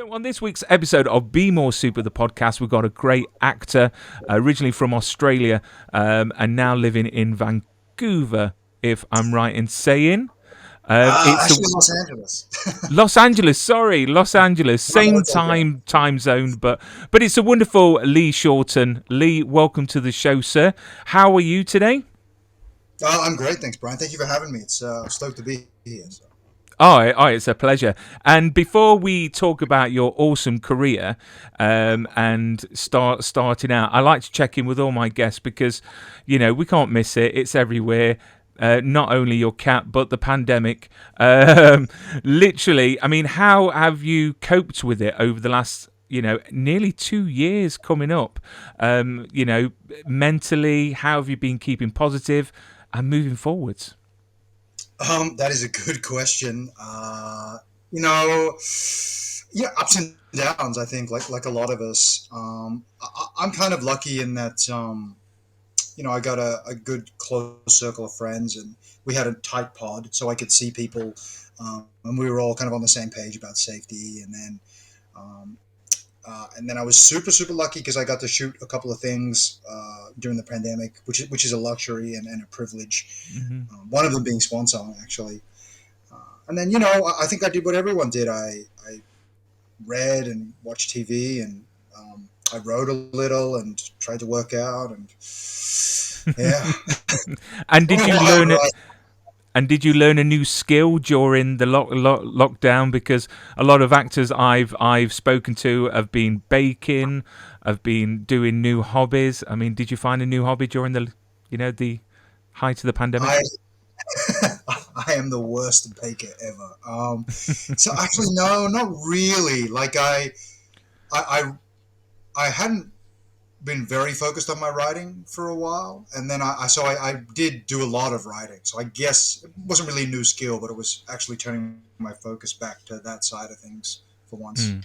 So, on this week's episode of Be More Super, the podcast, we've got a great actor, originally from Australia, and now living in Vancouver, if I'm right in saying. It's Actually, Los Angeles. Los Angeles, sorry, Los Angeles, No, same it's okay. time zone, but it's a wonderful Lee Shorten. Lee, welcome to the show, sir. How are you today? I'm great, thanks, Brian. Thank you for having me. It's stoked to be here. So. Oh, it's a pleasure. And before we talk about your awesome career and starting out, I like to check in with all my guests because, we can't miss it. It's everywhere. Not only your cat, but the pandemic. Literally, I mean, how have you coped with it over the last, nearly 2 years coming up? Mentally, how have you been keeping positive and moving forwards? That is a good question. You know, yeah, ups and downs. I think, like a lot of us. I'm kind of lucky in that. I got a good close circle of friends, and we had a tight pod, so I could see people, and we were all kind of on the same page about safety. Um, and then I was super super lucky because I got to shoot a couple of things during the pandemic, which is a luxury and a privilege. Hmm. One of them being Swan Song, actually. And then I think I did what everyone did. I read and watched TV, and I wrote a little and tried to work out, and yeah. And did you Wild learn it? ride. And did you learn a new skill during the lockdown? Because a lot of actors I've spoken to have been baking, have been doing new hobbies. I mean, did you find a new hobby during the height of the pandemic? I I am the worst baker ever. So actually, no, not really. Like I I hadn't been very focused on my writing for a while, and then I did do a lot of writing. So I guess it wasn't really a new skill, but it was actually turning my focus back to that side of things for once. Hmm.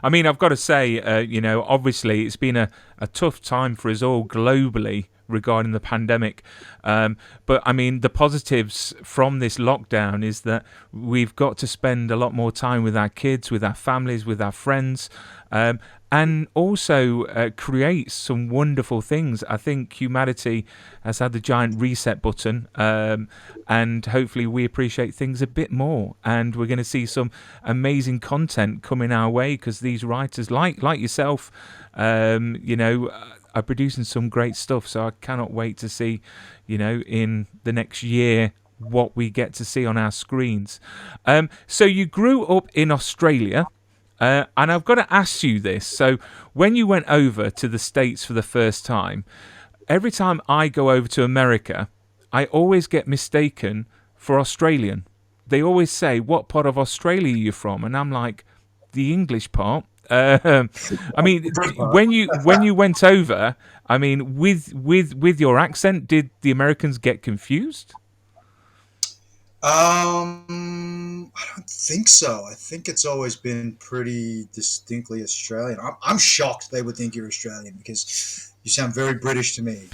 I mean, I've got to say, obviously it's been a tough time for us all globally regarding the pandemic. But I mean, the positives from this lockdown is that we've got to spend a lot more time with our kids, with our families, with our friends. And also create some wonderful things. I think humanity has had the giant reset button, and hopefully we appreciate things a bit more. And we're going to see some amazing content coming our way because these writers, like yourself, are producing some great stuff. So I cannot wait to see, in the next year what we get to see on our screens. So you grew up in Australia. And I've got to ask you this. So, when you went over to the States for the first time, every time I go over to America, I always get mistaken for Australian. They always say, "What part of Australia are you from?" And I'm like, "The English part." I mean, Great part. when you went over, I mean, with your accent, did the Americans get confused? I don't think so. I think it's always been pretty distinctly Australian. I'm shocked they would think you're Australian because you sound very British to me.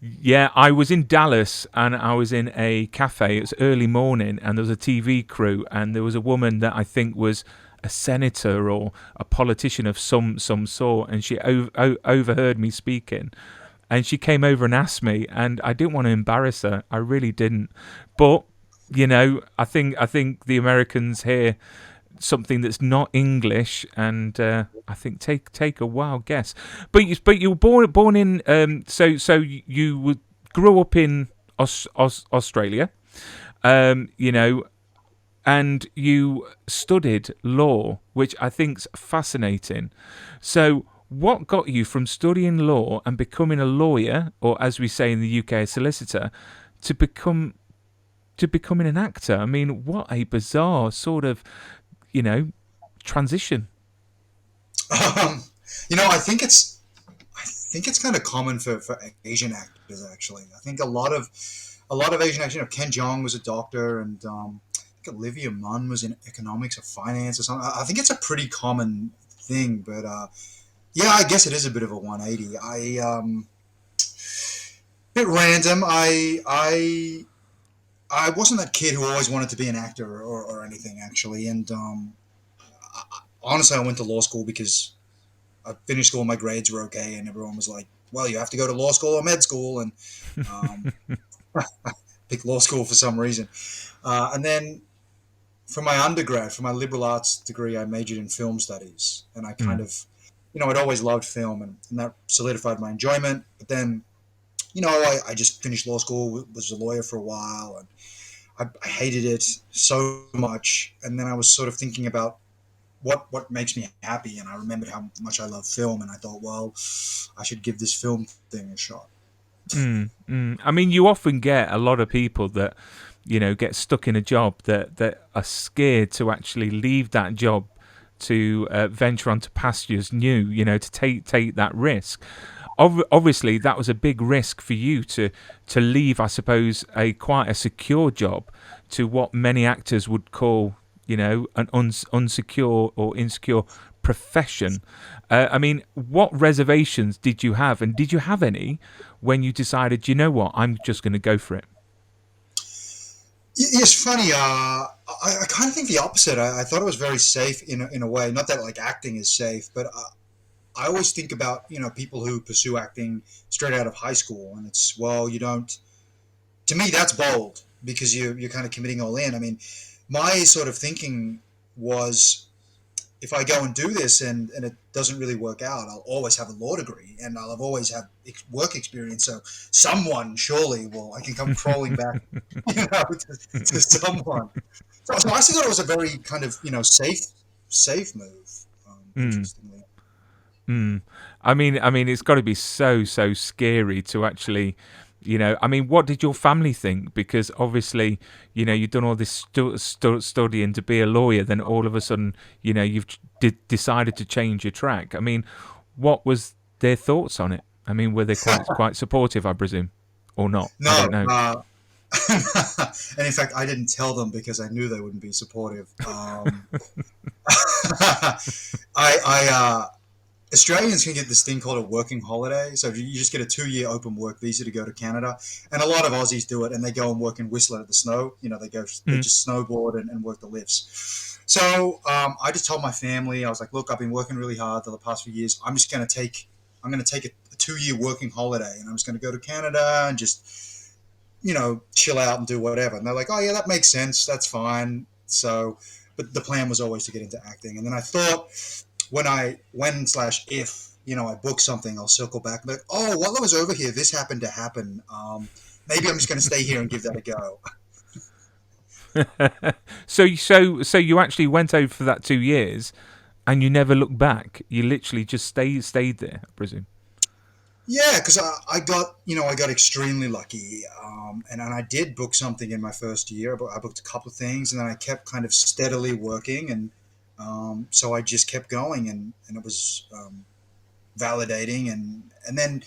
Yeah, I was in Dallas and I was in a cafe. It was early morning and there was a TV crew and there was a woman that I think was a senator or a politician of some sort, and she overheard me speaking, and she came over and asked me, and I didn't want to embarrass her. I really didn't, but I think the Americans hear something that's not English, and I think take a wild guess. But you were born in grew up in Australia, um, you know, and you studied law, which I think's fascinating. So. What got you from studying law and becoming a lawyer, or as we say in the UK, a solicitor, to becoming an actor? I mean, what a bizarre sort of, you know, transition. Um, I think it's kind of common for Asian actors actually. I think a lot of Asian actors. Ken Jeong was a doctor, and I think Olivia Munn was in economics or finance or something. I think it's a pretty common thing, but yeah, I guess it is a bit of a 180. Bit random. I wasn't that kid who always wanted to be an actor or anything actually, and honestly, I went to law school because I finished school, my grades were okay, and everyone was like, "Well, you have to go to law school or med school," and um, picked law school for some reason. And then for my undergrad, for my liberal arts degree, I majored in film studies, and I kind Mm, of, I'd always loved film, and that solidified my enjoyment. But then, I just finished law school, was a lawyer for a while, and I hated it so much. And then I was sort of thinking about what makes me happy, and I remembered how much I love film, and I thought, well, I should give this film thing a shot. I mean, you often get a lot of people that, get stuck in a job that are scared to actually leave that job to venture onto pastures new, to take that risk. Obviously, that was a big risk for you to leave, I suppose, a quite a secure job to what many actors would call, an unsecure or insecure profession. I mean, what reservations did you have, and did you have any when you decided, what, I'm just going to go for it? It's funny. I kind of think the opposite. I thought it was very safe in a way. Not that like acting is safe, but I always think about people who pursue acting straight out of high school, and it's well, you don't. To me, that's bold because you're kind of committing all in. I mean, my sort of thinking was if I go and do this and it doesn't really work out, I'll always have a law degree and I'll have always have work experience. So someone surely will, I can come crawling back, to someone. So I actually thought it was a very kind of, safe move, Mm. interestingly. Mm. I mean, it's got to be so scary to actually, I mean, what did your family think? Because obviously, you've done all this studying to be a lawyer, then all of a sudden, you've decided to change your track. I mean, what was their thoughts on it? I mean, were they quite supportive, I presume, or not? I No, don't know. and in fact, I didn't tell them because I knew they wouldn't be supportive. I Australians can get this thing called a working holiday. So you just get a 2-year open work visa to go to Canada, and a lot of Aussies do it, and they go and work in Whistler at the snow. They Mm. just snowboard and work the lifts. So I just told my family, I was like, look, I've been working really hard for the past few years. I'm going to take a 2-year working holiday, and I'm just going to go to Canada and just chill out and do whatever. And they're like, oh yeah, that makes sense. That's fine. So, but the plan was always to get into acting, and then I thought when/if I book something, I'll circle back and be like, oh, while I was over here, this happened to happen. Maybe I'm just going to stay here and give that a go. So you actually went over for that 2 years, and you never looked back. You literally just stayed there, I presume. Yeah, because I got extremely lucky, and I did book something in my first year. But I booked a couple of things, and then I kept kind of steadily working, and so I just kept going, and it was validating, and then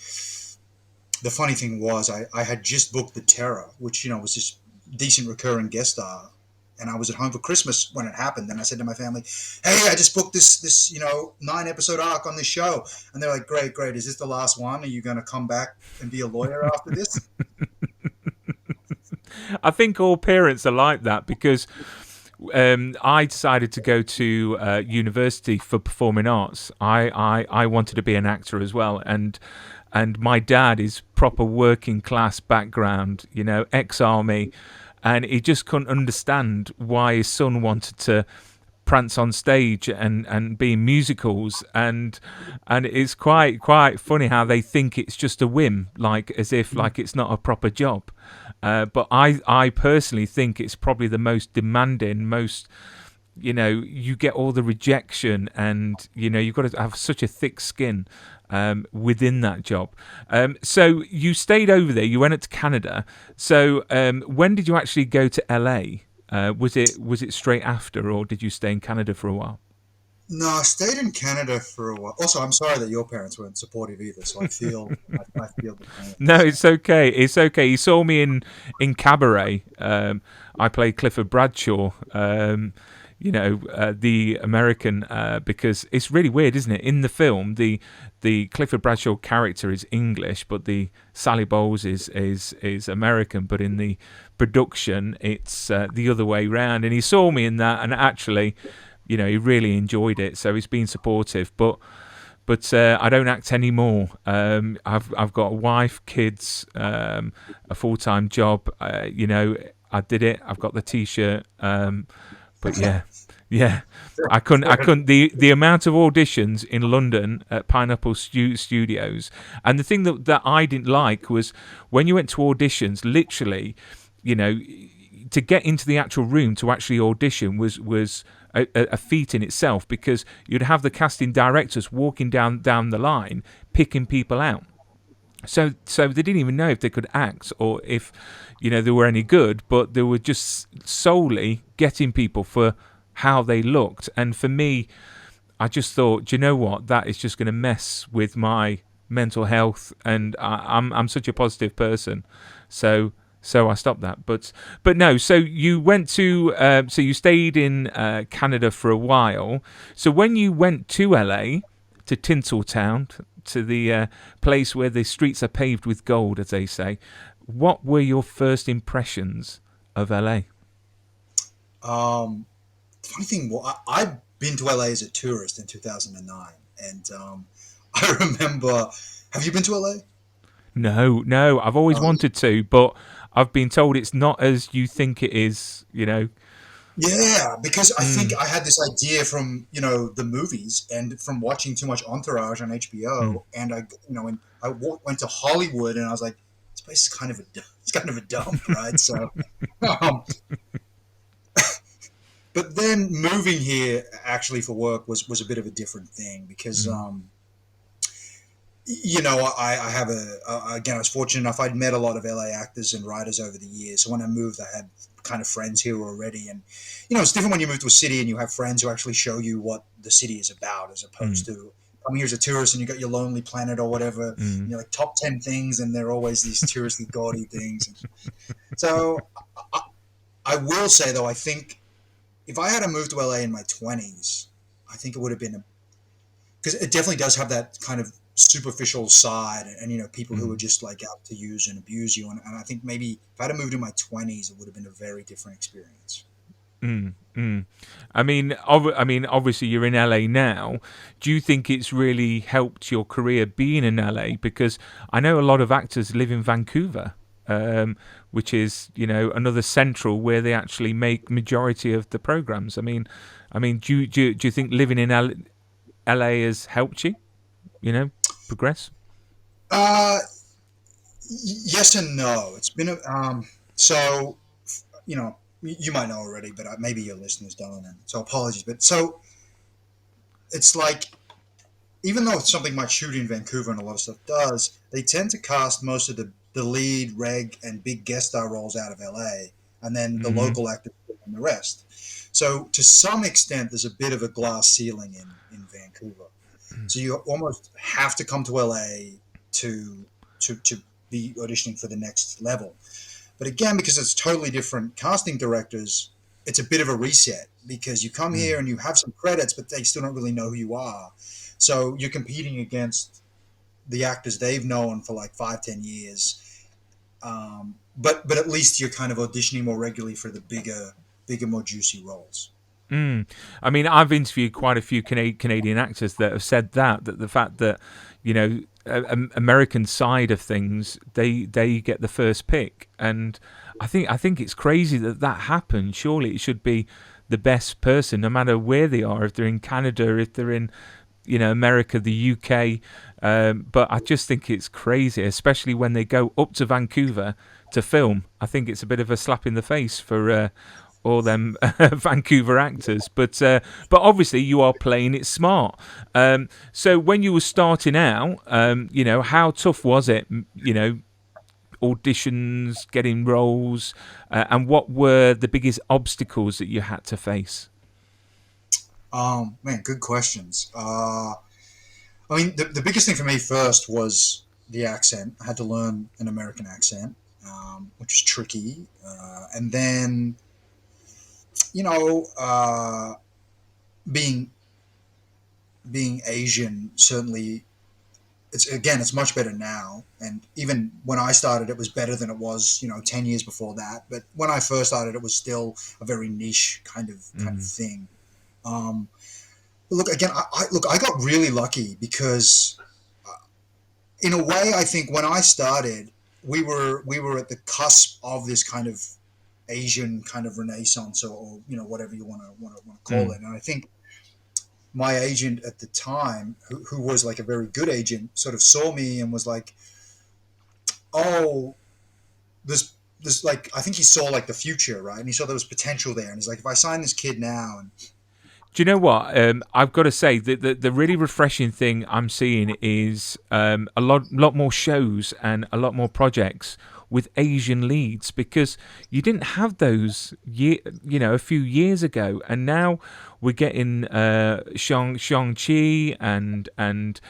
the funny thing was I had just booked The Terror, which was just decent recurring guest star, and I was at home for Christmas when it happened. And I said to my family, "Hey, I just booked this 9-episode arc on this show," and they're like, "Great, great. Is this the last one? Are you going to come back and be a lawyer after this?" I think all parents are like that because I decided to go to university for performing arts. I wanted to be an actor as well, and my dad is proper working class background, ex-army, and he just couldn't understand why his son wanted to prance on stage and be in musicals, and it's quite funny how they think it's just a whim, like as if like it's not a proper job. But I personally think it's probably the most demanding, most, you get all the rejection, and you've got to have such a thick skin within that job. So you stayed over there. You went up to Canada. So when did you actually go to LA? Was it straight after, or did you stay in Canada for a while? No, I stayed in Canada for a while. Also, I'm sorry that your parents weren't supportive either. So I feel the pain. No, So. it's okay. It's okay. He saw me in Cabaret. I played Clifford Bradshaw. The American, because it's really weird, isn't it? In the film, the Clifford Bradshaw character is English, but the Sally Bowles is American. But in the production, it's the other way round. And he saw me in that, and actually, he really enjoyed it. So he's been supportive, but I don't act anymore. I've got a wife, kids, a full-time job. I did it. I've got the T-shirt. But yeah, yeah. I couldn't. The amount of auditions in London at Pineapple Studios, and the thing that I didn't like was when you went to auditions. Literally, you know, to get into the actual room to actually audition was a feat in itself, because you'd have the casting directors walking down the line picking people out. So they didn't even know if they could act or if they were any good, but they were just solely getting people for how they looked. And for me, I just thought, do you know what? That is just going to mess with my mental health, and I'm such a positive person, so I stopped that. But no. So you went to so you stayed in Canada for a while. So when you went to LA, to Tinseltown, to the place where the streets are paved with gold, as they say, what were your first impressions of LA? Um, Funny thing, well, I've been to LA as a tourist in 2009, and I remember. Have you been to LA? No, I've always wanted to, but I've been told it's not as you think it is. Yeah, because I think Mm, I had this idea from the movies and from watching too much Entourage on mm, HBO, and went to Hollywood, and I was like, this place is kind of it's kind of a dump, right? So, um, but then moving here actually for work was a bit of a different thing because mm, I have again, I was fortunate enough. I'd met a lot of LA actors and writers over the years. So when I moved, I had kind of friends here already. And, it's different when you move to a city and you have friends who actually show you what the city is about, as opposed mm, to coming here as a tourist and you got your Lonely Planet or whatever, and mm, you're like top 10 things, and they're always these touristy, gaudy things. And so I, I will say, though, I think if I had moved to LA in my 20s, I think it would have been because it definitely does have that kind of superficial side, and people who are mm. just like out to use and abuse you, and I think maybe if I'd have moved in my 20s, it would have been a very different experience. Mm, mm. I mean, obviously you're in LA now. Do you think it's really helped your career being in LA? Because I know a lot of actors live in Vancouver, which is another central where they actually make majority of the programs. I mean, do you think living in LA has helped you? Progress. uh yes and no. It's been so you might know already, but maybe your listeners don't, and so apologies. But so it's like, even though something might shoot in Vancouver and a lot of stuff does, they tend to cast most of the lead, reg, and big guest star roles out of LA, and then the Mm-hmm. local actors and the rest. So to some extent, there's a bit of a glass ceiling in Vancouver. So you almost have to come to LA to to be auditioning for the next level. But again, because it's totally different casting directors, it's a bit of a reset because you come here and you have some credits, but they still don't really know who you are. So you're competing against the actors they've known for like 5, 10 years. But at least you're kind of auditioning more regularly for the bigger, more juicy roles. Mm. I mean, I've interviewed quite a few Canadian actors that have said that the fact that American side of things, they get the first pick, and I think it's crazy that happens. Surely it should be the best person, no matter where they are. If they're in Canada, if they're in America, the UK, but I just think it's crazy, especially when they go up to Vancouver to film. I think it's a bit of a slap in the face for all them Vancouver actors. But obviously you are playing it smart. So when you were starting out, how tough was it? Auditions, getting roles, and what were the biggest obstacles that you had to face? Man, good questions. I mean, the biggest thing for me first was the accent. I had to learn an American accent, which is tricky. And then, you know, uh, being being Asian, certainly it's much better now. And even when I started, it was better than it was 10 years before that. But when I first started, it was still a very niche kind of Mm, thing. Um, look again. I got really lucky because, in a way, I think when I started, we were at the cusp of this kind of Asian kind of renaissance, or whatever you want to call Mm. it. And I think my agent at the time, who was like a very good agent, sort of saw me and was like, "Oh, this like I think he saw like the future, right? And he saw there was potential there, and he's like, if I sign this kid now, and Do you know what? I've got to say that the really refreshing thing I'm seeing is a lot more shows and a lot more projects with Asian leads, because you didn't have those a few years ago, and now we're getting Shang-Chi and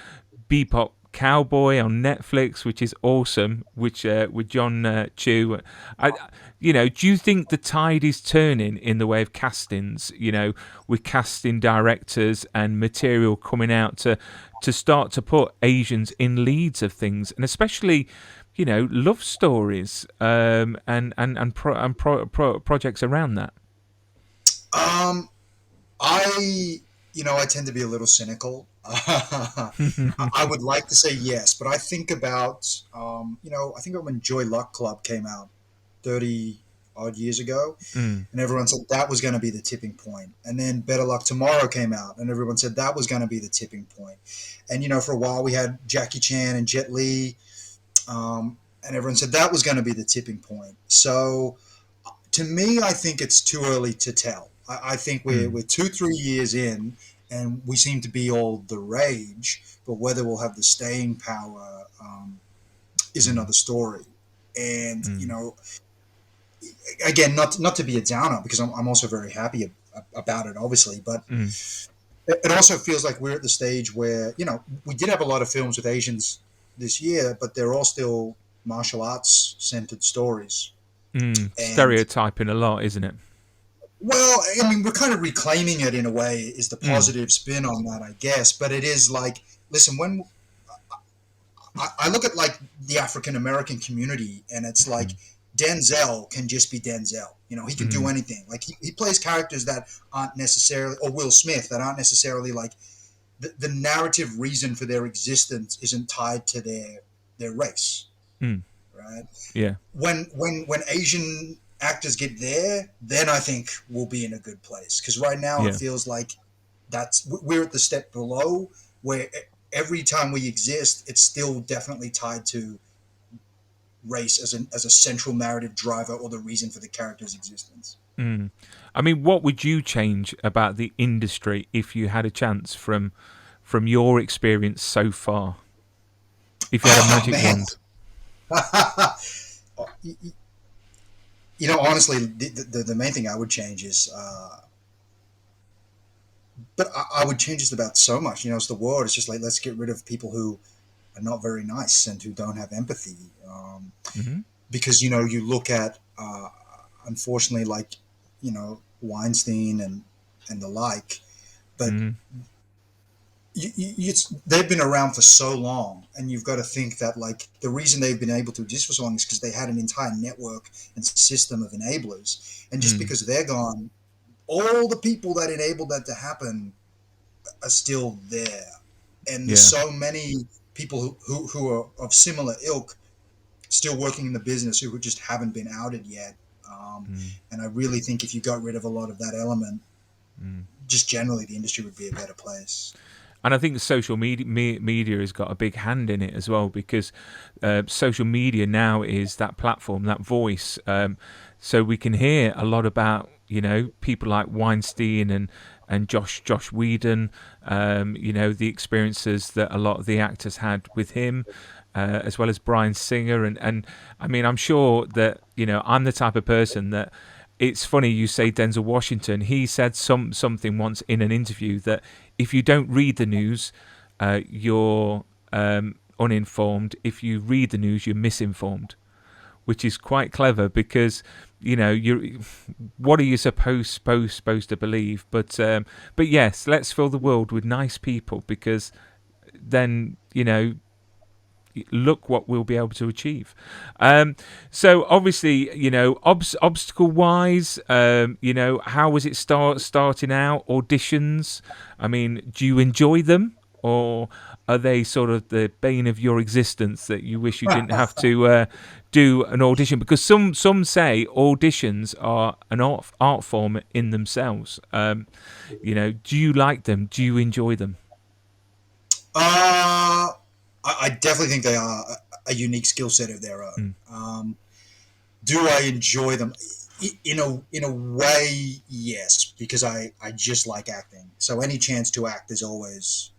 Bebop Cowboy on Netflix, which is awesome, which with John Chu. I, do you think the tide is turning in the way of castings? With casting directors and material coming out to start to put Asians in leads of things, and especially, love stories, and projects around that. um, I tend to be a little cynical. I would like to say yes, but I think about, I think when Joy Luck Club came out 30 odd years ago, Mm, and everyone said that was going to be the tipping point. And then Better Luck Tomorrow came out, and everyone said that was going to be the tipping point. And for a while we had Jackie Chan and Jet Li, and everyone said that was going to be the tipping point. So to me, I think it's too early to tell. I think we're mm, we're 2-3 years in, and we seem to be all the rage. But whether we'll have the staying power is mm, another story. And mm, again, not to be a downer, because I'm also very happy about it, obviously. But mm. it also feels like we're at the stage where we did have a lot of films with Asians this year, but they're all still martial arts centered stories. And Stereotyping a lot, isn't it? well, I mean, we're kind of reclaiming it in a way, is the Mm, positive spin on that, I guess. But it is like, listen, when I look at like the African American community, and it's like mm, Denzel can just be Denzel. He can do mm, anything. Like he plays characters that aren't necessarily, or Will Smith, that aren't necessarily like the narrative reason for their existence isn't tied to their race, mm. right? Yeah, When Asian actors get there, then I think we'll be in a good place. Because right now it yeah. feels like we're at the step below, where every time we exist, it's still definitely tied to race as a central narrative driver, or the reason for the character's existence. Mm. I mean, what would you change about the industry if you had a chance from your experience so far? If you had a Oh magic man. wand. Honestly, the main thing I would change is, but I would change just about so much. It's the world. It's just like, let's get rid of people who are not very nice and who don't have empathy. Hmm. Because you look at, unfortunately, like Weinstein and the like, but Mm, they've been around for so long, and you've got to think that like the reason they've been able to exist for so long is because they had an entire network and system of enablers, and just mm, because they're gone, all the people that enabled that to happen are still there, and there's yeah. so many people who are of similar ilk still working in the business who just haven't been outed yet. Mm, And I really think if you got rid of a lot of that element, mm. just generally the industry would be a better place. And I think social media has got a big hand in it as well, because social media now is that platform, that voice. So we can hear a lot about people like Weinstein and Josh Whedon. The experiences that a lot of the actors had with him. As well as Bryan Singer, and I mean, I'm sure that I'm the type of person that, it's funny you say Denzel Washington. He said something once in an interview that if you don't read the news, you're uninformed. If you read the news, you're misinformed, which is quite clever, because you're what are you supposed to believe? But yes, let's fill the world with nice people, because then look what we'll be able to achieve. So obviously, obstacle wise, how was it starting out? Auditions. I mean, do you enjoy them, or are they sort of the bane of your existence that you wish you didn't have to do an audition? Because some say auditions are an art form in themselves. Do you like them? Do you enjoy them? I definitely think they are a unique skill set of their own. Mm. Do I enjoy them? In a way, yes, because I just like acting. So any chance to act is always,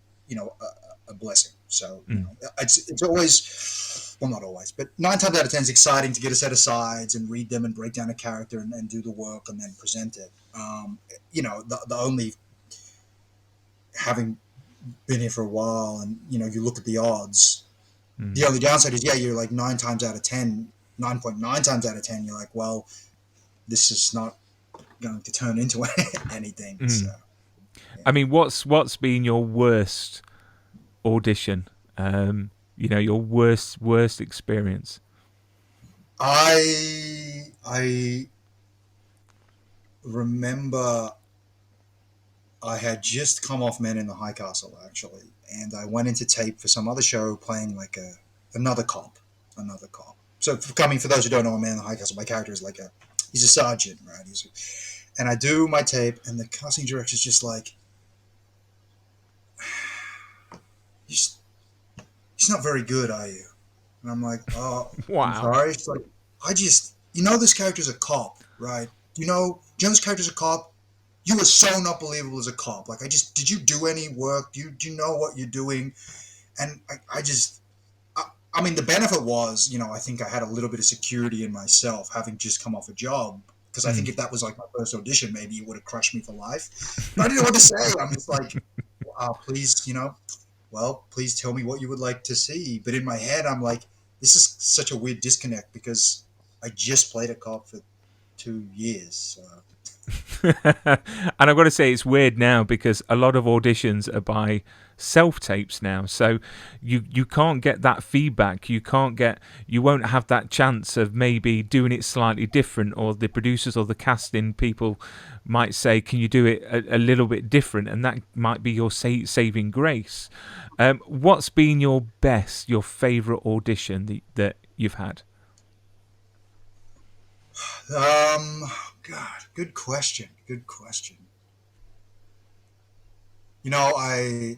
a blessing. So Mm. it's always, well, not always, but 9 times out of 10 it's exciting to get a set of sides and read them and break down a character and do the work and then present it. The only, having been here for a while, and you look at the odds. Mm. The only downside is, yeah, you're like 9 times out of 10, 9.9 times out of 10. You're like, well, this is not going to turn into anything. So, Mm. yeah. I mean, what's been your worst audition? Your worst experience. I remember I had just come off Men in the High Castle, actually, and I went into tape for some other show playing like another cop, another cop. So, for those who don't know, a Man in the High Castle, my character is he's a sergeant, right? And I do my tape, and the casting director's just like, he's not very good, are you? And I'm like, oh, I'm Wow. sorry. She's like, this character's a cop, right? Do you know this character's a cop? You were so not believable as a cop. Like, did you do any work? Do you know what you're doing? And I mean, the benefit was, I think I had a little bit of security in myself, having just come off a job. Because I think Mm. if that was like my first audition, maybe it would have crushed me for life. But I didn't know what to say. I'm just like, please, please tell me what you would like to see. But in my head, I'm like, this is such a weird disconnect because I just played a cop for 2 years. So. And I've got to say it's weird now because a lot of auditions are by self tapes now, so you can't get that feedback. You won't have that chance of maybe doing it slightly different, or the producers or the casting people might say, can you do it a little bit different, and that might be your saving grace. What's been your favorite audition that you've had? God, good question. Good question. You know, I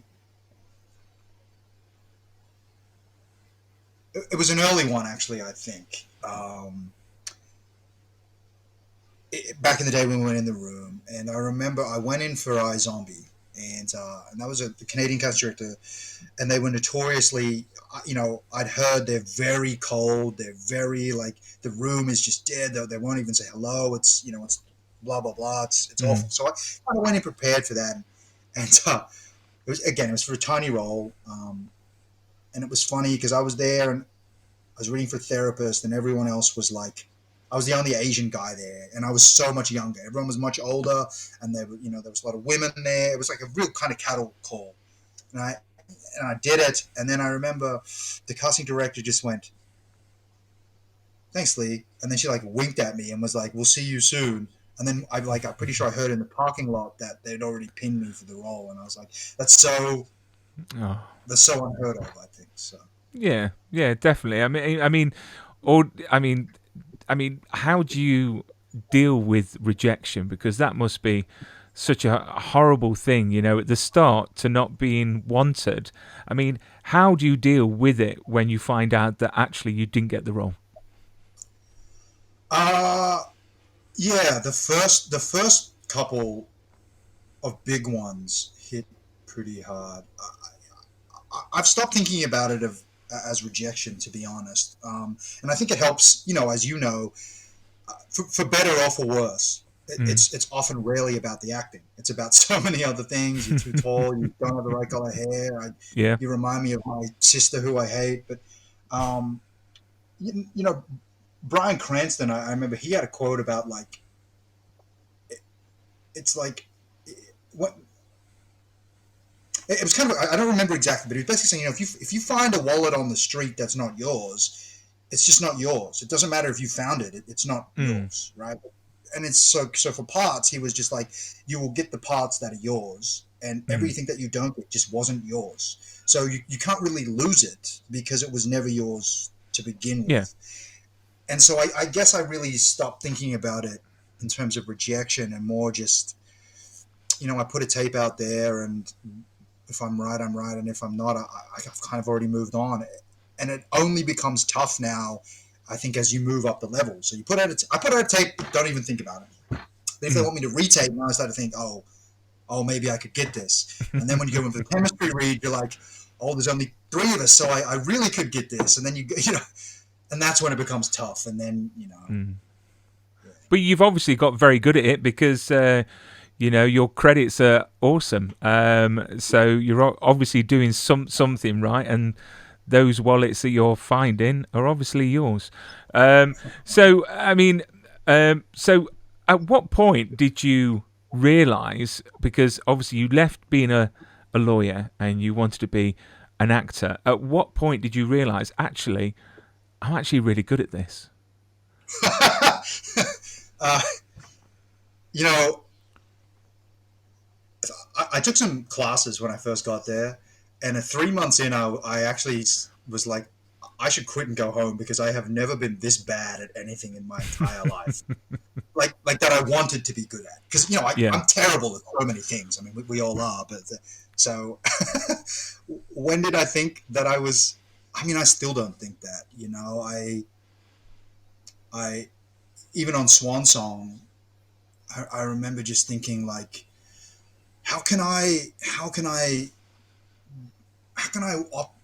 it was an early one actually. I think back in the day when we went in the room, and I remember I went in for iZombie, and that was the Canadian cast director, and they were notoriously, I'd heard they're very cold. They're very like the room is just dead. They won't even say hello. It's blah blah blah. It's Mm. awful. So I kind of went in prepared for that, and it was for a tiny role, and it was funny because I was there and I was reading for therapist, and everyone else was like, I was the only Asian guy there, and I was so much younger. Everyone was much older, and there was a lot of women there. It was like a real kind of cattle call, and I did it, and then I remember the casting director just went, "Thanks, Lee," and then she like winked at me and was like, "We'll see you soon." And then I'm pretty sure I heard in the parking lot that they'd already pinned me for the role, and I was like, Oh. that's so unheard of, I think. So. Yeah, yeah, definitely. Or how do you deal with rejection? Because that must be such a horrible thing, at the start to not being wanted. I mean, how do you deal with it when you find out that actually you didn't get the role? Uh yeah, the first couple of big ones hit pretty hard. I've stopped thinking about it as rejection, to be honest, and I think it helps. As you know, for better or for worse. Mm. It's often rarely about the acting. It's about so many other things. You're too tall. You don't have the right color hair. Yeah. You remind me of my sister, who I hate. But um, you know, Bryan Cranston. I remember he had a quote about like it's like what it was kind of, I don't remember exactly, but he was basically saying, if you find a wallet on the street that's not yours, it's just not yours. It doesn't matter if you found it's not Mm. yours, right? And it's so for parts, he was just like, you will get the parts that are yours, and Mm. everything that you don't get just wasn't yours. So you can't really lose it because it was never yours to begin Yeah. with. And so I guess I really stopped thinking about it in terms of rejection and more just, I put a tape out there, and if I'm right, I'm right, and if I'm not, I've kind of already moved on. And it only becomes tough now, I think, as you move up the level. So I put out a tape, don't even think about it. But if they Mm. want me to retape, now I start to think, oh, maybe I could get this. And then when you go into the chemistry read, you're like, oh, there's only three of us, so I really could get this. And then and that's when it becomes tough. And then Mm. But you've obviously got very good at it because your credits are awesome. So you're obviously doing something right, and those wallets that you're finding are obviously yours. So I mean, so at what point did you realise? Because obviously you left being a lawyer and you wanted to be an actor. At what point did you realise actually I'm actually really good at this? uh, you know, I took some classes when I first got there, and 3 months in, I actually was like, I should quit and go home because I have never been this bad at anything in my entire life. Like that I wanted to be good at, because Yeah. I'm terrible at so many things. I mean, we all are, but so when did I think that I was? I mean, I still don't think that. I even on Swan Song, I remember just thinking like, how can I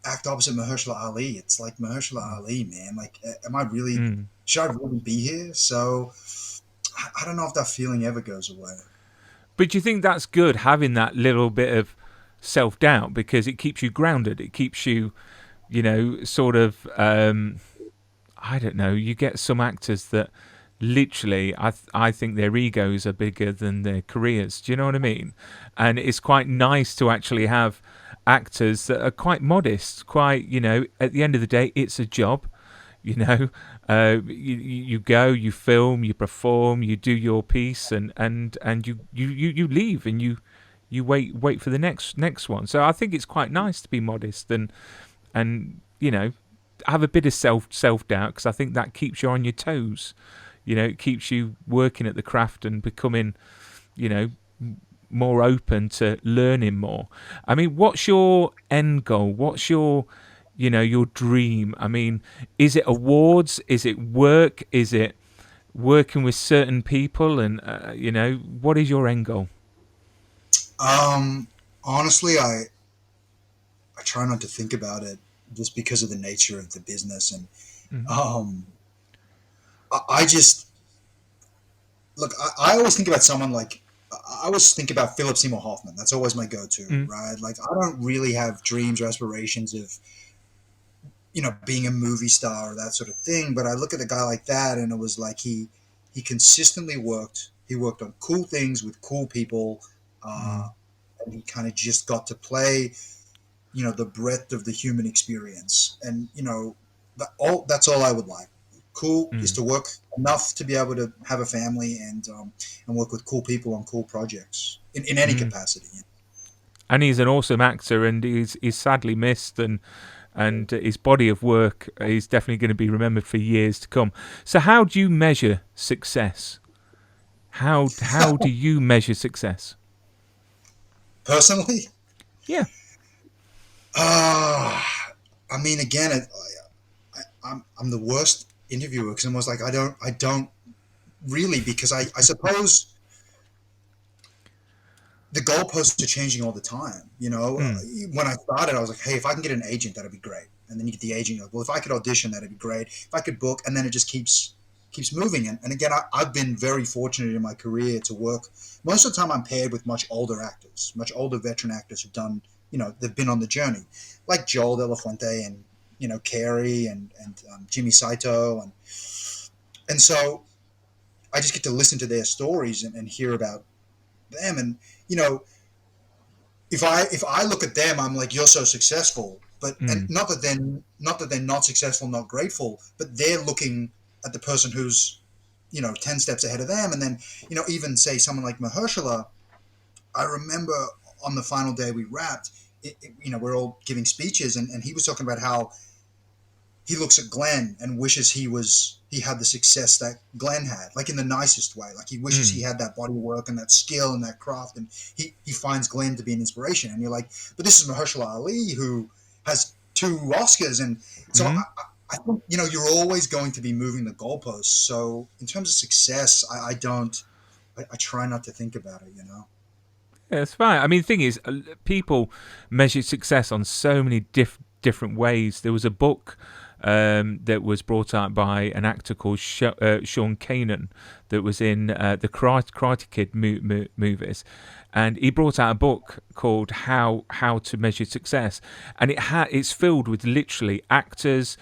act opposite Mahershala Ali? It's like Mahershala Ali, man. Like, am I really? Mm. Should I really be here? So I don't know if that feeling ever goes away. But do you think that's good having that little bit of self doubt because it keeps you grounded? It keeps you, sort of. I don't know. You get some actors that literally, I think their egos are bigger than their careers. Do you know what I mean? And it's quite nice to actually have actors that are quite modest. Quite, at the end of the day, it's a job. You know, you go, you film, you perform, you do your piece, and you leave, and you wait for the next one. So I think it's quite nice to be modest and have a bit of self doubt because I think that keeps you on your toes. It keeps you working at the craft and becoming you know more open to learning more. I mean, what's your end goal? What's your dream? I mean, is it awards? Is it work? Is it working with certain people? And what is your end goal? Um, Honestly, I try not to think about it just because of the nature of the business, and Mm. um, I just look. I always think about someone like I always think about Philip Seymour Hoffman. That's always my go-to, Mm. right? Like I don't really have dreams or aspirations of being a movie star or that sort of thing. But I look at a guy like that, and it was like he consistently worked. He worked on cool things with cool people, uh, Mm. and he kind of just got to play the breadth of the human experience, and that's all I would like. Cool is Mm. to work enough to be able to have a family, and work with cool people on cool projects in any Mm. capacity. And he's an awesome actor, and he's sadly missed, and his body of work is definitely going to be remembered for years to come. So, how do you measure success? How do you measure success? Personally, Yeah. uh, I mean, again, I'm the worst interviewer because I'm almost like I don't really, because I suppose the goalposts are changing all the time. Mm. When I started, I was like, hey, if I can get an agent, that'd be great. And then you get the agent. You're like, well, if I could audition, that'd be great. If I could book, and then it just keeps moving. And again, I've been very fortunate in my career to work. Most of the time, I'm paired with much older actors, much older veteran actors who've done, they've been on the journey, like Joel De La Fuente and Carey and Jimmy Saito, and so I just get to listen to their stories and hear about them. And you know if I look at them, I'm like, you're so successful, but and Mm, not that they're not successful, not grateful, but they're looking at the person who's 10 steps ahead of them. And then even say someone like Mahershala. I remember on the final day we wrapped, we're all giving speeches, and he was talking about how he looks at Glenn and wishes he had the success that Glenn had, like in the nicest way. Like he wishes he mm, had that body work and that skill and that craft, and he finds Glenn to be an inspiration. And you're like, but this is Mahershala Ali who has 2 Oscars, and so mm. I think you're always going to be moving the goalposts. So in terms of success, I don't. I try not to think about it. Yeah, it's fine. I mean, the thing is, people measure success on so many different ways. There was a book that was brought out by an actor called Sean Kanan that was in the Karate Kid movies, and he brought out a book called How to Measure Success, and it's filled with literally actors,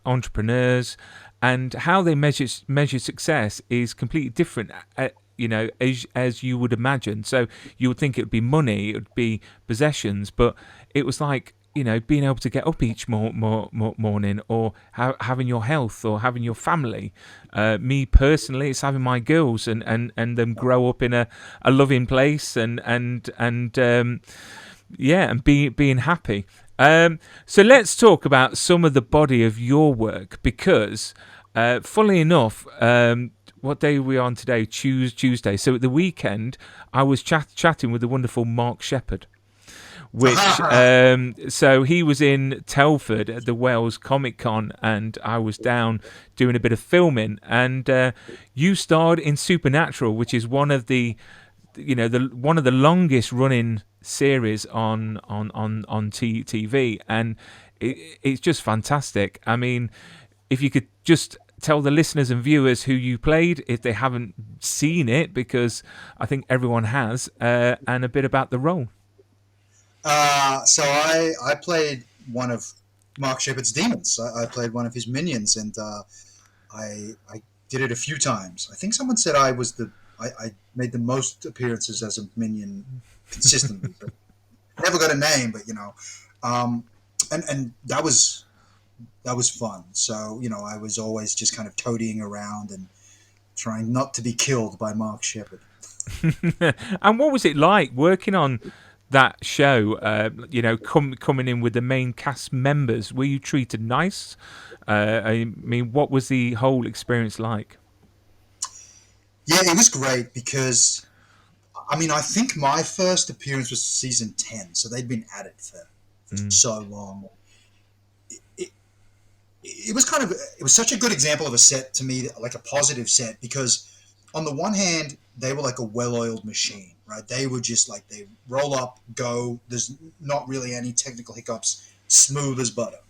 entrepreneurs, and how they measure success is completely different. As you would imagine. So you would think it would be money, it would be possessions, but it was like being able to get up each morning, or having your health, or having your family. Me personally, it's having my girls and them grow up in a loving place, and yeah, and being happy. So let's talk about some of the body of your work, because funnily enough, what day are we on today? Tuesday. So at the weekend, I was chatting with the wonderful Mark Shepherd, which so he was in Telford at the Wales Comic Con, and I was down doing a bit of filming, and you starred in Supernatural, which is one of the one of the longest running series on TV, and it's just fantastic. I mean, if you could just tell the listeners and viewers who you played, if they haven't seen it, because I think everyone has, and a bit about the role. So I played one of Mark Shepard's demons. I played one of his minions, and I did it a few times. I think someone said I made the most appearances as a minion consistently, but I never got a name. But um, and that was fun. So I was always just kind of toadying around and trying not to be killed by Mark Shepard. And what was it like working on that show? Coming in with the main cast members, were you treated nice? I mean, what was the whole experience like? Yeah, it was great because I think my first appearance was season 10, so they'd been at it for Mm, so long. It, it was such a good example of a set to me, like a positive set, because on the one hand, they were like a well-oiled machine, right? They were just like they roll up, go. There's not really any technical hiccups, smooth as butter.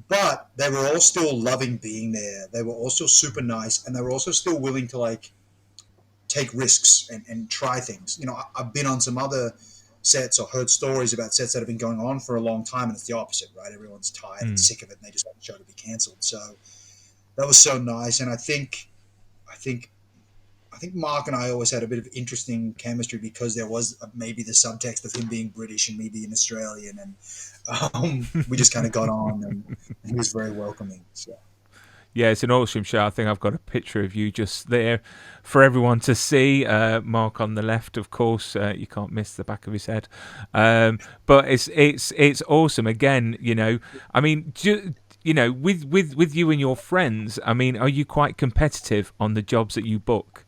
But they were all still loving being there. They were also super nice, and they were also still willing to like take risks and try things. I've been on some other sets or heard stories about sets that have been going on for a long time, and it's the opposite, right? Everyone's tired and mm. sick of it, and they just want the show to be cancelled. So that was so nice, and I think Mark and I always had a bit of interesting chemistry because there was maybe the subtext of him being British and me being Australian, and we just kind of got on, and he was very welcoming. So. Yeah, it's an awesome show. I think I've got a picture of you just there for everyone to see. Mark on the left, of course. You can't miss the back of his head. But it's awesome. Again, I mean, with you and your friends. I mean, are you quite competitive on the jobs that you book?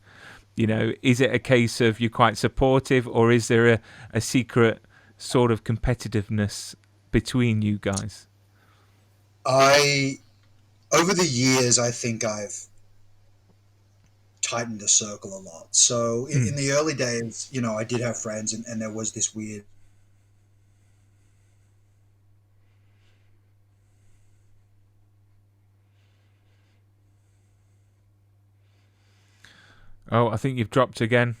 Is it a case of you're quite supportive, or is there a secret sort of competitiveness between you guys? I Over the years, I think I've tightened the circle a lot. So in Mm. the early days, I did have friends, and there was this weird. Oh, I think you've dropped again.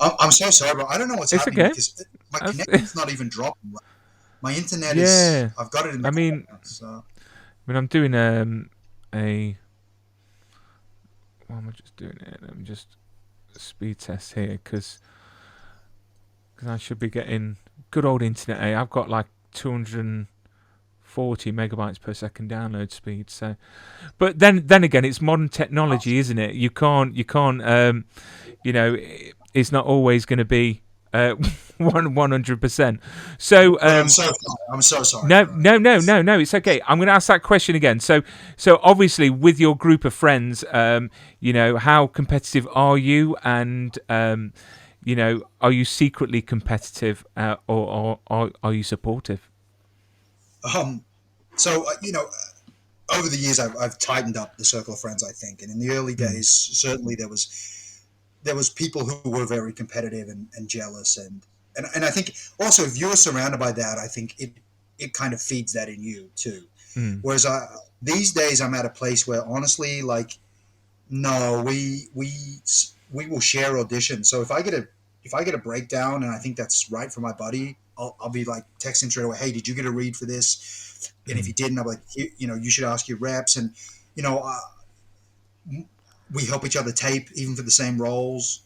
I'm so sorry, but I don't know what's It's happening okay. because my That's, connection's not even dropping. My internet is. yeah. I've got it in the I mean, corner. So mean, I'm doing a. Why am I just doing it? Let me just speed test here because I should be getting good old internet. I've got like 240 megabytes per second download speed. So, but then again, it's modern technology, isn't it? You can't. You know, it's not always going to be 100%. So I'm so sorry. No. It's okay. I'm going to ask that question again. So obviously, with your group of friends, you know, how competitive are you? And you know, are you secretly competitive, or are you supportive? So you know, over the years, I've tightened up the circle of friends, I think, and in the early days, certainly there was people who were very competitive and jealous, and I think also if you're surrounded by that, I think it kind of feeds that in you too. Mm. Whereas these days I'm at a place where honestly, like, no, we will share auditions. So if I get a breakdown and I think that's right for my buddy, I'll be like texting straight away, hey, did you get a read for this? And if you didn't, I'm like, you know, you should ask your reps. And you know, we help each other tape even for the same roles.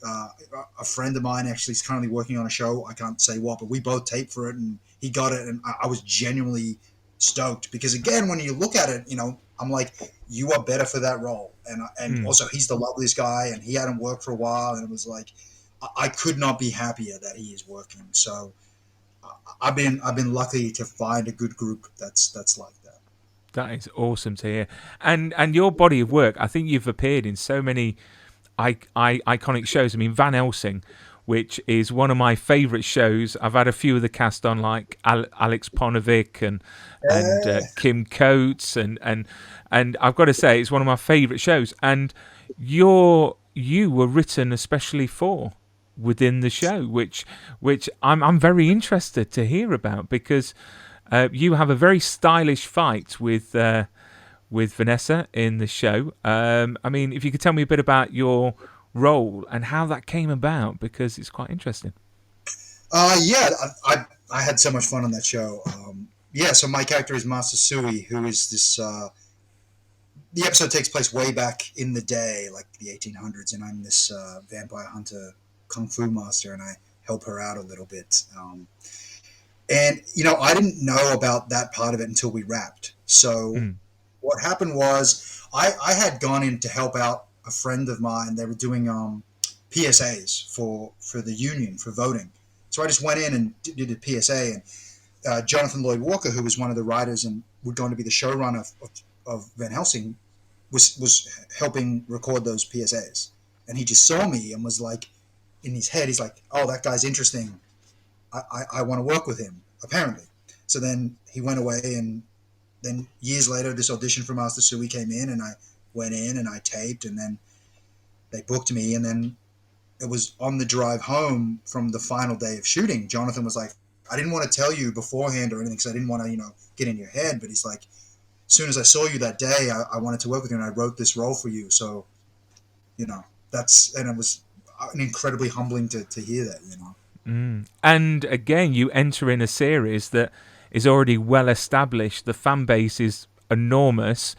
A friend of mine actually is currently working on a show. I can't say what, but we both taped for it, and he got it, and I was genuinely stoked because again, when you look at it, you know, I'm like, you are better for that role, and also he's the loveliest guy, and he hadn't worked for a while, and it was like, I could not be happier that he is working. So I've been lucky to find a good group that's like that. That is awesome to hear. And your body of work, I think you've appeared in so many iconic shows. I mean, Van Helsing, which is one of my favourite shows. I've had a few of the cast on, like Alex Ponovic and Kim Coates, and I've got to say, it's one of my favourite shows. And you were written especially for within the show, which I'm very interested to hear about because. You have a very stylish fight with Vanessa in the show. I mean, if you could tell me a bit about your role and how that came about, because it's quite interesting. Yeah, I had so much fun on that show. Yeah, so my character is Master Sui, who is this. The episode takes place way back in the day, like the 1800s, and I'm this vampire hunter kung fu master, and I help her out a little bit. And, you know, I didn't know about that part of it until we wrapped. So what happened was I had gone in to help out a friend of mine. They were doing PSAs for the union for voting. So I just went in and did a PSA. And Jonathan Lloyd Walker, who was one of the writers and was going to be the showrunner of Van Helsing, was helping record those PSAs. And he just saw me and was like, in his head, he's like, oh, that guy's interesting. I want to work with him, apparently. So then he went away, and then years later, this audition for Master Sui came in, and I went in and I taped, and then they booked me. And then it was on the drive home from the final day of shooting. Jonathan was like, I didn't want to tell you beforehand or anything because I didn't want to, you know, get in your head. But he's like, as soon as I saw you that day, I wanted to work with you, and I wrote this role for you. So, you know, and it was incredibly humbling to hear that, you know. And again, you enter in a series that is already well established. The fan base is enormous.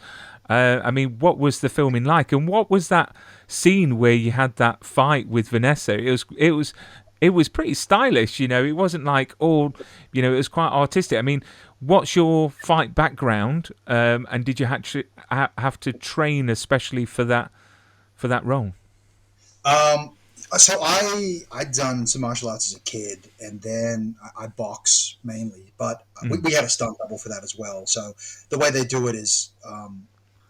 I mean, what was the filming like, and what was that scene where you had that fight with Vanessa? It was pretty stylish, you know. It wasn't like all, you know. It was quite artistic. I mean, what's your fight background? And did you actually have to train especially for that role? So I'd done some martial arts as a kid, and then I box mainly, but we had a stunt double for that as well. So the way they do it is,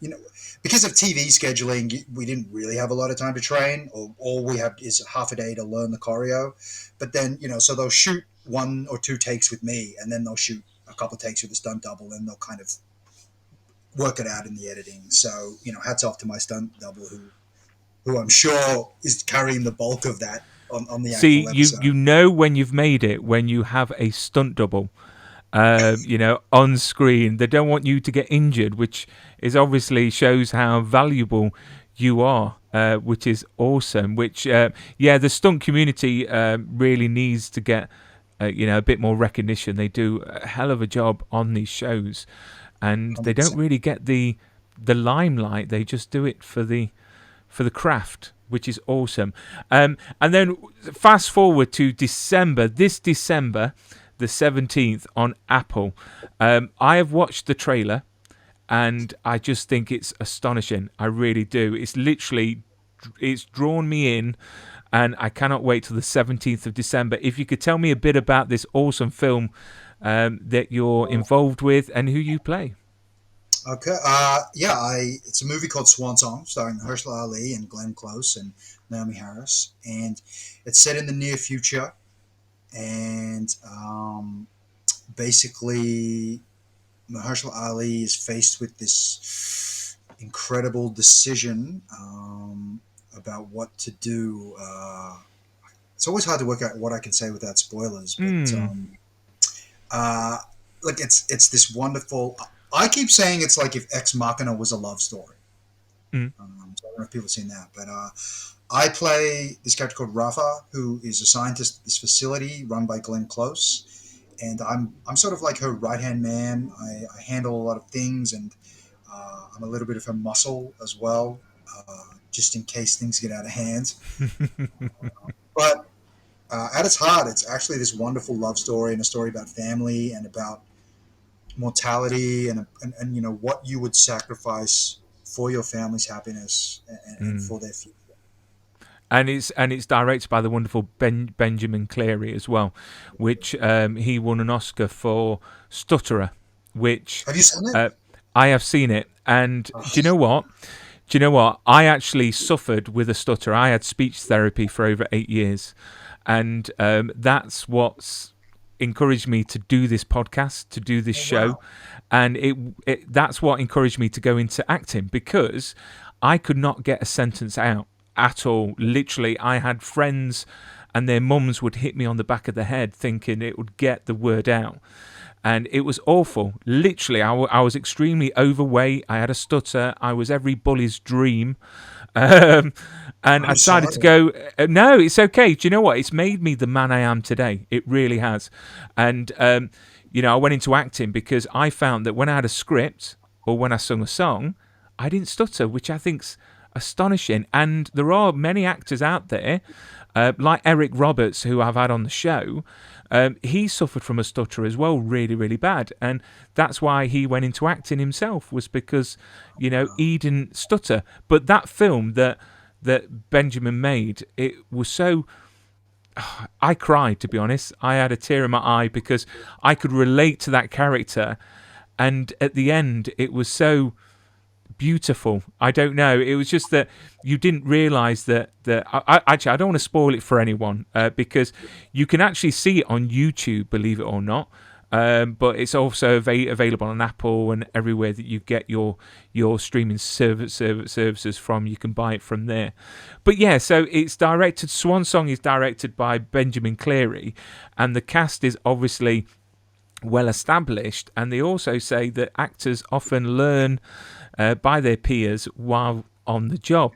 you know, because of TV scheduling, we didn't really have a lot of time to train, or all we have is half a day to learn the choreo. But then, you know, so they'll shoot 1 or 2 takes with me, and then they'll shoot a couple of takes with the stunt double, and they'll kind of work it out in the editing. So, you know, hats off to my stunt double who I'm sure is carrying the bulk of that on the actual episode. You know when you've made it when you have a stunt double, you know, on screen. They don't want you to get injured, which is obviously shows how valuable you are, which is awesome. Which, the stunt community really needs to get, you know, a bit more recognition. They do a hell of a job on these shows. and they don't 100%. really get the limelight. They just do it for the craft, which is awesome. And then fast forward to December. This December, the 17th on Apple. I have watched the trailer, and I just think it's astonishing. I really do. It's drawn me in, and I cannot wait till the 17th of December. If you could tell me a bit about this awesome film that you're involved with and who you play. Okay. Yeah, it's a movie called Swan Song, starring Mahershala Ali and Glenn Close and Naomi Harris, and it's set in the near future. And basically, Mahershala Ali is faced with this incredible decision about what to do. It's always hard to work out what I can say without spoilers, but Mm, uh, like it's this wonderful. I keep saying it's like if Ex Machina was a love story. mm, So I don't know if people have seen that, but I play this character called Rafa, who is a scientist at this facility run by Glenn Close, and I'm sort of like her right hand man. I handle a lot of things, and I'm a little bit of her muscle as well, just in case things get out of hand. But at its heart, it's actually this wonderful love story and a story about family and about mortality and what you would sacrifice for your family's happiness and mm. for their future. And it's directed by the wonderful Benjamin Cleary as well, which he won an Oscar for Stutterer, which Have you seen it? uh, I have seen it. And Oh, do you know what? Do you know what? I actually suffered with a stutter. I had speech therapy for over 8 years, and that's what's encouraged me to do this podcast, to do this show, wow. and that's what encouraged me to go into acting, because I could not get a sentence out at all. Literally, I had friends and their mums would hit me on the back of the head thinking it would get the word out. And it was awful. Literally, I was extremely overweight. I had a stutter. I was every bully's dream. Um, and I I'm decided to sorry. go, no, it's okay. Do you know what? It's made me the man I am today. It really has. And, I went into acting because I found that when I had a script or when I sung a song, I didn't stutter, which I think's astonishing. And there are many actors out there, like Eric Roberts, who I've had on the show. He suffered from a stutter as well, really, really bad, and that's why he went into acting himself, was because he didn't stutter. But that film that Benjamin made, it was so. I cried, to be honest. I had a tear in my eye because I could relate to that character, and at the end, it was so beautiful. I don't know. It was just that you didn't realise that. Actually, I don't want to spoil it for anyone because you can actually see it on YouTube, believe it or not. But it's also available on Apple and everywhere that you get your streaming services from. You can buy it from there. But yeah, so it's directed. Swan Song is directed by Benjamin Cleary, and the cast is obviously well established. And they also say that actors often learn by their peers while on the job.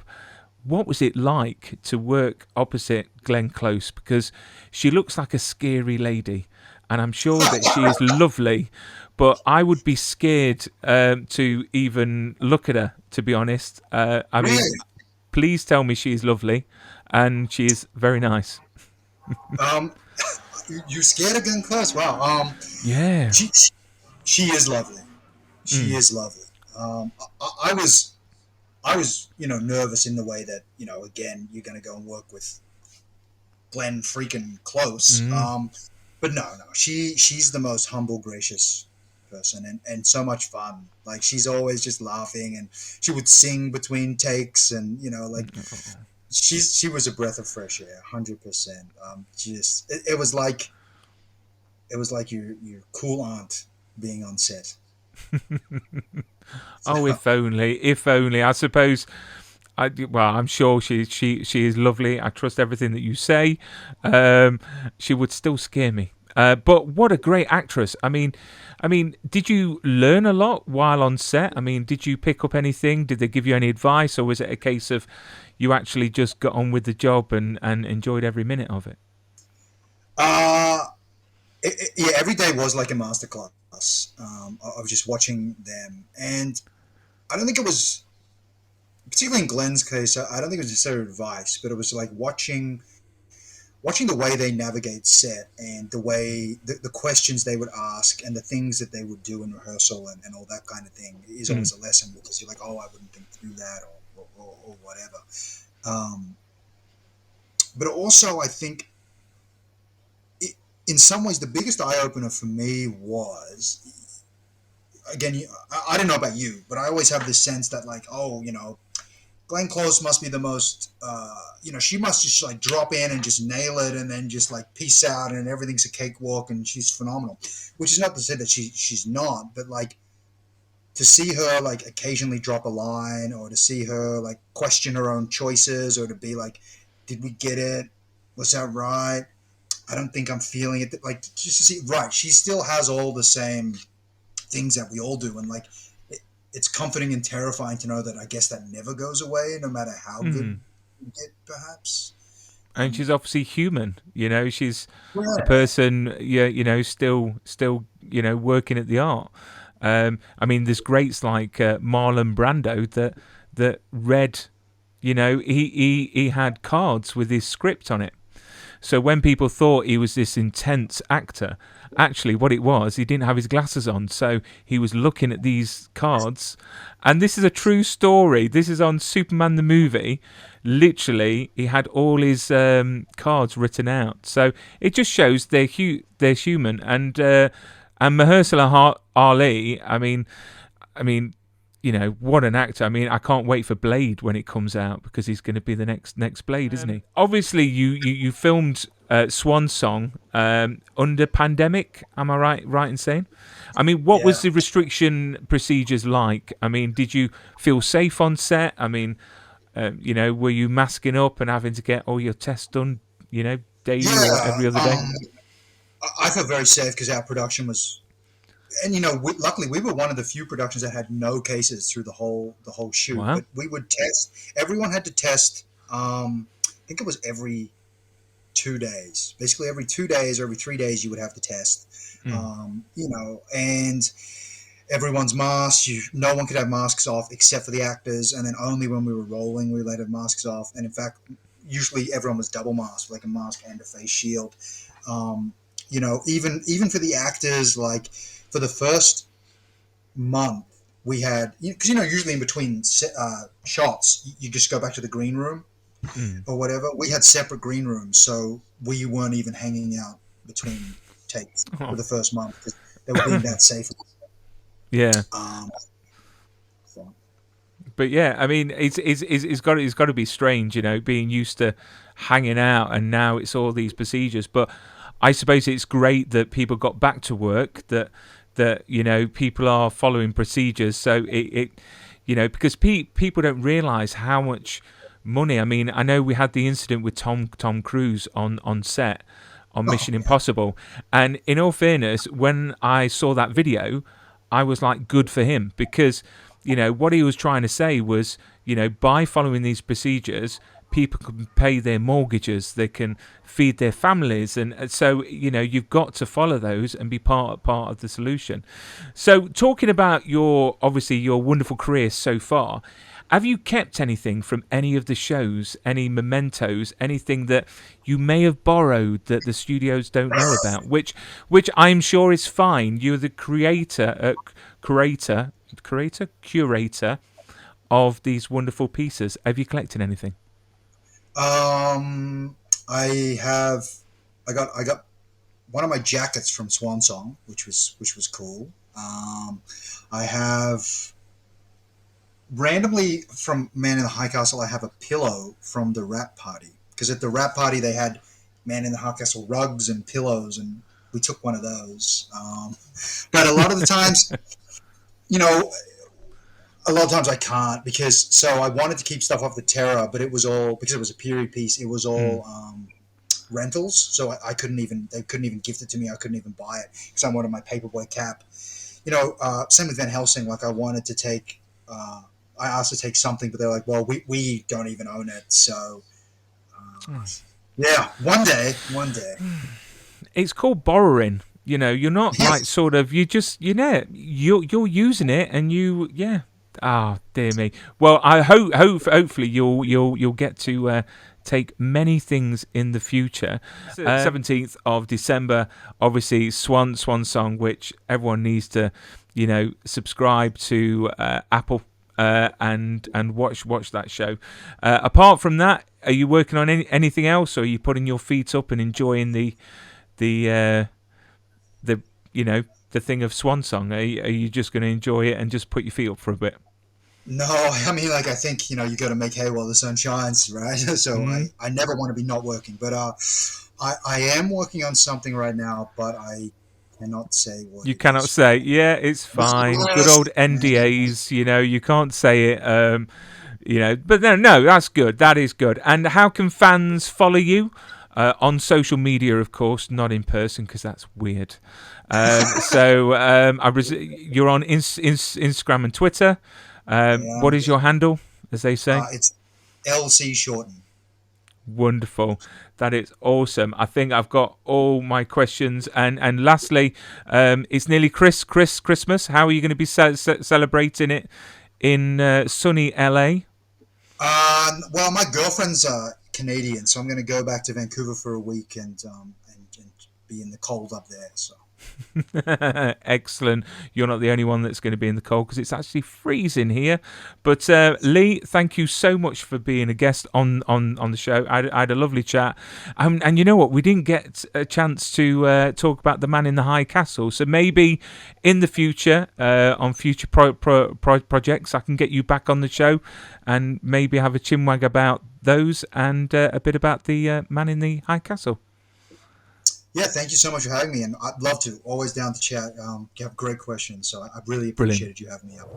What was it like to work opposite Glenn Close? Because she looks like a scary lady, and I'm sure that she is lovely, but I would be scared to even look at her, to be honest. I mean, Really? please tell me she's lovely, and she is very nice. Um, you scared of getting close? Wow. Yeah. She she is lovely. She Mm, is lovely. I was nervous in the way that again you're going to go and work with Glenn freaking Close. mm. But no, she's the most humble, gracious person, and so much fun. Like she's always just laughing, and she would sing between takes, and like she was a breath of fresh air, 100%. Just it was like your cool aunt being on set. Oh, So, if only, if only. I suppose. I'm sure she is lovely. I trust everything that you say. She would still scare me. But what a great actress! I mean, did you learn a lot while on set? I mean, did you pick up anything? Did they give you any advice, or was it a case of you actually just got on with the job and enjoyed every minute of it? uh, Yeah, every day was like a masterclass of just watching them. And I don't think it was, particularly in Glenn's case, I don't think it was necessarily advice, but it was like watching the way they navigate set and the way the questions they would ask and the things that they would do in rehearsal and all that kind of thing is Mm, always a lesson because you're like, oh, I wouldn't think through that or whatever. Um, but also, I think it, in some ways, the biggest eye opener for me was, again, I don't know about you, but I always have this sense that, like, oh, Glenn Close must be the most, she must just like drop in and just nail it and then just like peace out and everything's a cakewalk and she's phenomenal. Which is not to say that she's not, but like to see her like occasionally drop a line or to see her like question her own choices or to be like, did we get it? Was that right? I don't think I'm feeling it. Like just to see, right? She still has all the same things that we all do, and like it's comforting and terrifying to know that I guess that never goes away, no matter how good mm. you get, perhaps. And she's obviously human. She's a Yeah, person. Yeah, still working at the art. I mean, there's greats like Marlon Brando that read. He had cards with his script on it. So when people thought he was this intense actor, actually what it was, he didn't have his glasses on. So he was looking at these cards. And this is a true story. This is on Superman the movie. Literally, he had all his cards written out. So it just shows they're human. And Mahershala Ali, I mean, what an actor. I mean, I can't wait for Blade when it comes out because he's going to be the next Blade, isn't he? Obviously, you filmed Swan Song under pandemic. Am I right in saying? I mean, what was yeah, the restriction procedures like? I mean, did you feel safe on set? I mean, were you masking up and having to get all your tests done, daily or yeah. every other day? I felt very safe because our production was, and luckily we were one of the few productions that had no cases through the whole shoot. Wow. But we would test. Everyone had to test. I think it was every 2 days. Basically, every 2 days or every 3 days, you would have to test. Mm. And everyone's masked. No one could have masks off except for the actors, and then only when we were rolling we let have masks off. And in fact, usually everyone was double masked, like a mask and a face shield. Um, even for the actors, like for the first month, we had because usually in between shots, you just go back to the green room Mm. or whatever. We had separate green rooms, so we weren't even hanging out between takes for Oh. the first month because they were being that safe. Yeah. Um, so, But yeah, I mean, it's got to be strange, being used to hanging out, and now it's all these procedures. But I suppose it's great that people got back to work, that people are following procedures. So because people don't realise how much money. I mean, I know we had the incident with Tom Cruise on set on oh Mission yeah, Impossible, and in all fairness, when I saw that video, I was like, good for him, because what he was trying to say was, by following these procedures, people can pay their mortgages, they can feed their families, and so you've got to follow those and be part of the solution. So, talking about obviously your wonderful career so far, have you kept anything from any of the shows, any mementos, anything that you may have borrowed that the studios don't know about? Which I'm sure is fine. You're the curator of these wonderful pieces. Have you collected anything? I have. I got one of my jackets from Swan Song, which was cool. I have randomly from Man in the High Castle. I have a pillow from the rap party because at the rap party they had Man in the High Castle rugs and pillows, and we took one of those. But a lot of the times, you know, a lot of times I can't because so I wanted to keep stuff off the Terra, but it was all because it was a period piece. It was Mm. all rentals, so I couldn't even they couldn't even gift it to me. I couldn't even buy it because I wanted my paperboy cap. Same with Van Helsing. Like I wanted to take, I asked to take something, but they're like, well, we don't even own it. So yeah, one day. It's called borrowing. You're not like Yes. sort of, you're using it, and ah, dear me. Well, I hopefully you'll get to take many things in the future. 17th of December, obviously Swan Song, which everyone needs to subscribe to Apple and watch that show. Apart from that, are you working on anything else, or are you putting your feet up and enjoying the the the thing of Swan Song? Are you just going to enjoy it and just put your feet up for a bit? No, I mean, like, I think, you got to make hay while the sun shines, right? So Mm. I never want to be not working. But I am working on something right now, but I cannot say what You it cannot is. say. Yeah, it's fine. Good Yes. old NDAs. You can't say it. But no, that's good. That is good. And how can fans follow you? On social media, of course, not in person because that's weird. You're on Instagram and Twitter. Yeah, What is your handle, as they say? it's LC Shorten. Wonderful. That is awesome. I think I've got all my questions. And lastly, it's nearly Christmas. How are you going to be celebrating it in sunny LA? Well, my girlfriend's Canadian, so I'm going to go back to Vancouver for a week and be in the cold up there. So Excellent. You're not the only one that's going to be in the cold because it's actually freezing here. But Lee, thank you so much for being a guest on the show. I had a lovely chat. And you know what? We didn't get a chance to talk about The Man in the High Castle. So maybe in the future, on future projects, I can get you back on the show and maybe have a chinwag about those and a bit about The Man in the High Castle. yeah, thank you so much for having me, and I'd love to. Always down to chat. You have great questions, so I really Brilliant. appreciated you having me up.